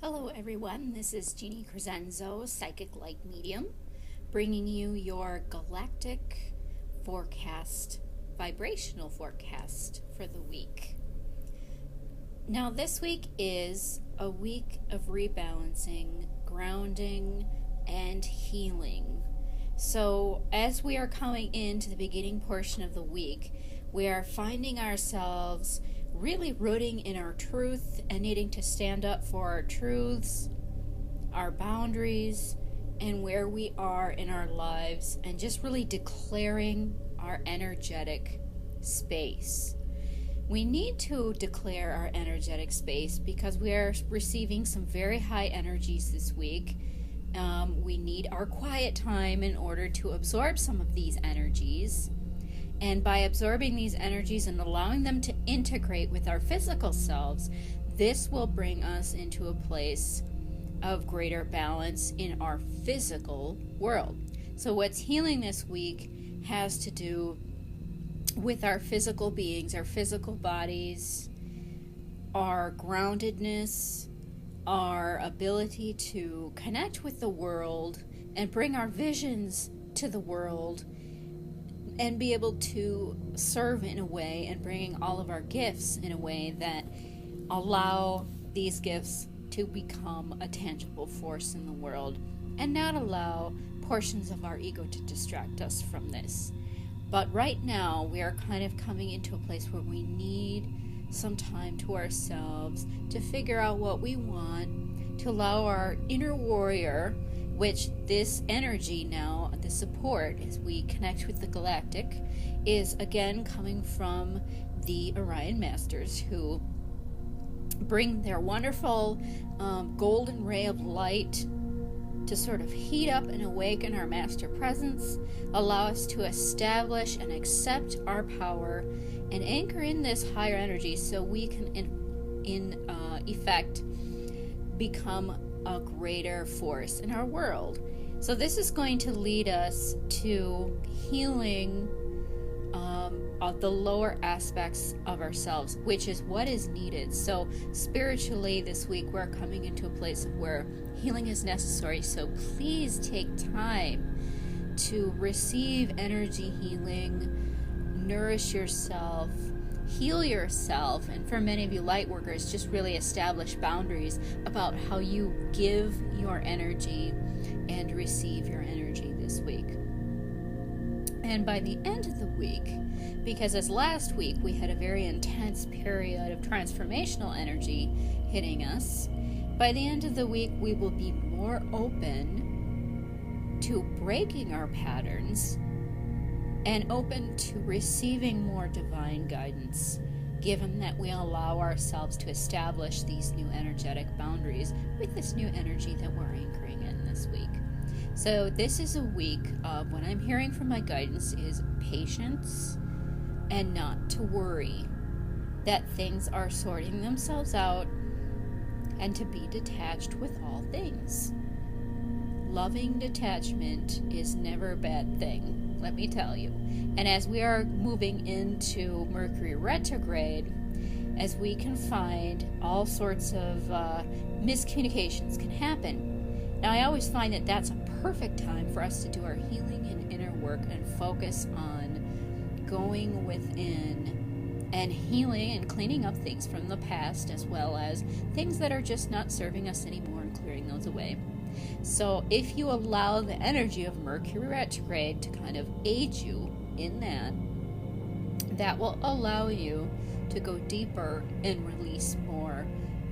Hello everyone, this is Jeanne Crescenzo, Psychic Light Medium, bringing you your Galactic Forecast, Vibrational Forecast for the week. Now this week is a week of rebalancing, grounding, and healing. So as we are coming into the beginning portion of the week, we are finding ourselves really rooting in our truth and needing to stand up for our truths, our boundaries, and where we are in our lives, and just really declaring our energetic space. We need to declare our energetic space because we are receiving some very high energies this week. We need our quiet time in order to absorb some of these energies. And by absorbing these energies and allowing them to integrate with our physical selves, this will bring us into a place of greater balance in our physical world. So what's healing this week has to do with our physical beings, our physical bodies, our groundedness, our ability to connect with the world and bring our visions to the world, and be able to serve in a way and bringing all of our gifts in a way that allow these gifts to become a tangible force in the world and not allow portions of our ego to distract us from this. But right now we are kind of coming into a place where we need some time to ourselves to figure out what we want, to allow our inner warrior, which this energy now, the support as we connect with the galactic, is again coming from the Orion Masters, who bring their wonderful golden ray of light to sort of heat up and awaken our master presence, allow us to establish and accept our power and anchor in this higher energy so we can in effect become a greater force in our world. So this is going to lead us to healing of the lower aspects of ourselves, which is what is needed. So spiritually this week we're coming into a place where healing is necessary. So please take time to receive energy healing, nourish yourself, heal yourself, and for many of you light workers, just really establish boundaries about how you give your energy and receive your energy this week. And by the end of the week, because as last week we had a very intense period of transformational energy hitting us, by the end of the week we will be more open to breaking our patterns and open to receiving more divine guidance, given that we allow ourselves to establish these new energetic boundaries with this new energy that we're anchoring in this week. So this is a week of what I'm hearing from my guidance is patience and not to worry, that things are sorting themselves out, and to be detached with all things. Loving detachment is never a bad thing, let me tell you. And as we are moving into Mercury retrograde, as we can find all sorts of miscommunications can happen. Now I always find that that's a perfect time for us to do our healing and inner work and focus on going within and healing and cleaning up things from the past, as well as things that are just not serving us anymore and clearing those away. So if you allow the energy of Mercury retrograde to kind of aid you in that will allow you to go deeper and release more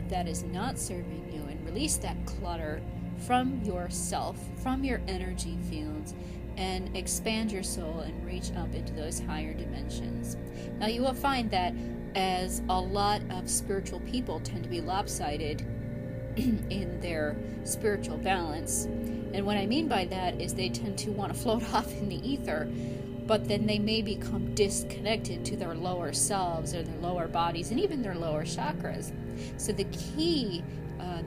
that is not serving you, and release that clutter from yourself, from your energy fields, and expand your soul and reach up into those higher dimensions. Now you will find that as a lot of spiritual people tend to be lopsided in their spiritual balance. And what I mean by that is they tend to want to float off in the ether, but then they may become disconnected to their lower selves or their lower bodies and even their lower chakras. So the key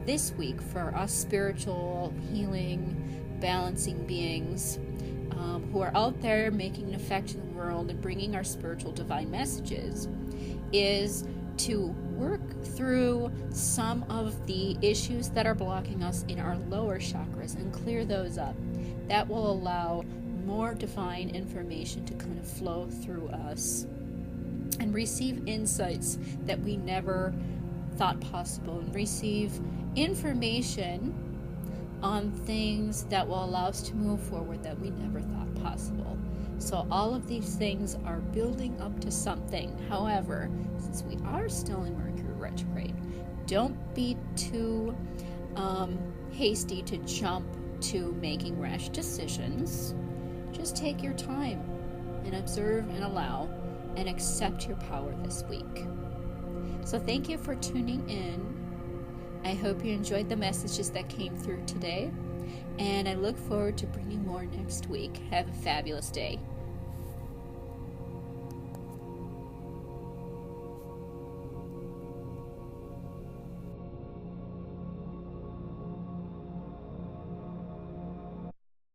this week for us spiritual healing, balancing beings who are out there making an effect in the world and bringing our spiritual divine messages is to work through some of the issues that are blocking us in our lower chakras and clear those up. That will allow more divine information to kind of flow through us and receive insights that we never thought possible, and receive information on things that will allow us to move forward that we never thought possible. So all of these things are building up to something. However, since we are still in Mercury retrograde, don't be too hasty to jump to making rash decisions. Just take your time and observe and allow and accept your power this week. So thank you for tuning in. I hope you enjoyed the messages that came through today, and I look forward to bringing more next week. Have a fabulous day.